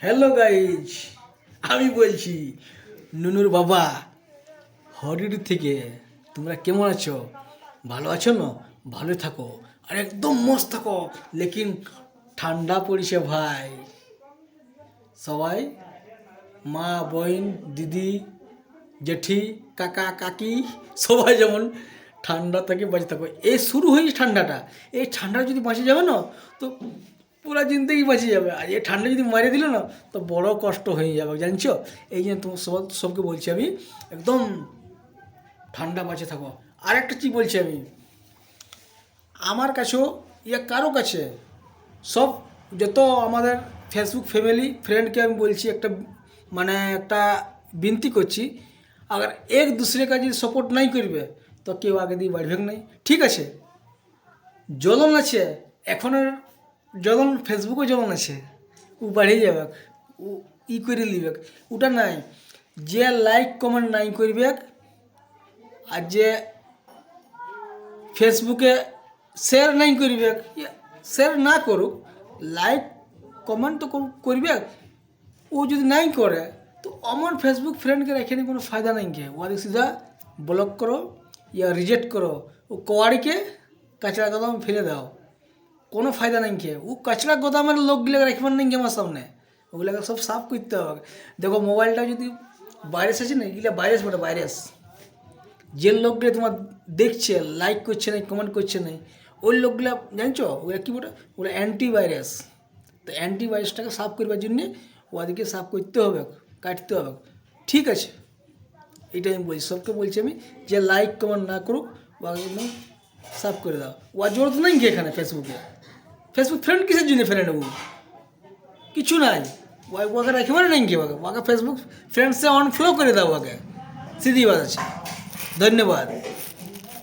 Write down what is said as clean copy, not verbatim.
Hello guys, আমি বলছি নুনুর বাবা হরির থেকে। তোমরা কেমন আছো? ভালো আছো না? ভালো থাকো আর একদম মস্ত থাকো। লেকিন ঠান্ডা পড়েছে ভাই। সবাই মা, বোন, দিদি, জেঠি, কাকা, কাকি সবাই যেমন ঠান্ডা থেকে বাঁচে থাকো। এই শুরু হয়েছে ঠান্ডাটা। এই ঠান্ডা যদি বাঁচে যাবে না তো পুরা জিন্দগি বাঁচে যাবে। আর এই ঠান্ডা যদি মারিয়ে দিল না তো বড় কষ্ট হয়ে যাবে, জানছো? এই জন্য তোমার সবকে বলছি আমি, একদম ঠান্ডা বাঁচে থাকো। আর একটা কি বলছি আমি, আমার কাছেও ইয়া কারো কাছে সব যত আমাদের ফেসবুক ফ্যামিলি ফ্রেন্ডকে আমি বলছি, একটা বিনতি করছি, আবার এক दूसरे का যদি সাপোর্ট নাই করবে তো কেউ আগে দিয়ে বাড়বে নাই। ঠিক আছে, জ্বলন আছে এখনের, জ্বলন ফেসবুকে জ্বলন আছে, ও বাড়িয়ে যাবে, ও করে নিবে। ওটা নাই, যে লাইক কমেন্ট নাই করবে আর যে ফেসবুকে শেয়ার নাই করবে, শেয়ার না করুক, লাইক কমেন্ট তো করবে। ও যদি নাই করে তো আমার ফেসবুক ফ্রেন্ডকে রেখে নিয়ে কোনো ফায়দা নাই কে। ওদের সিধা ব্লক করো ইয়া রিজেক্ট করো। ও কোয়ারিকে কাঁচড়া গোদাম ফেলে দাও, কোনো ফায়দা নাই কে। ও কাঁচড়া গোদামের লোকগুলো রাখবার নেই আমার সামনে, ওগুলোকে সব সাফ করতে হবে। দেখো মোবাইলটা যদি ভাইরাস আছে না, এগুলো ভাইরাস বটে, ভাইরাস। যে লোকগুলো তোমার দেখছে, লাইক করছে না, কমেন্ট করছে না, ওই লোকগুলো জানছো ওগুলো কী বটে? ওগুলো অ্যান্টিভাইরাস। তো অ্যান্টিভাইরাসটাকে সাফ করবার জন্যে ওদেরকে সাফ করতে হবে, কাটতে হবে। ঠিক আছে, এইটাই আমি বলছি, সবকে বলছি আমি, যে লাইক কমেন্ট না করুক ওকে একদম সাফ করে দাও। ও জোর তো নাই কি এখানে ফেসবুকে? ফেসবুক ফ্রেন্ড কিসের জন্য ফেলে নেবো? কিছু নাই, ওকে রাখবে নাই কি? ওকে ফেসবুক ফ্রেন্ডসে অনফলো করে দাও, ওকে সিধি বাত আছে। ধন্যবাদ।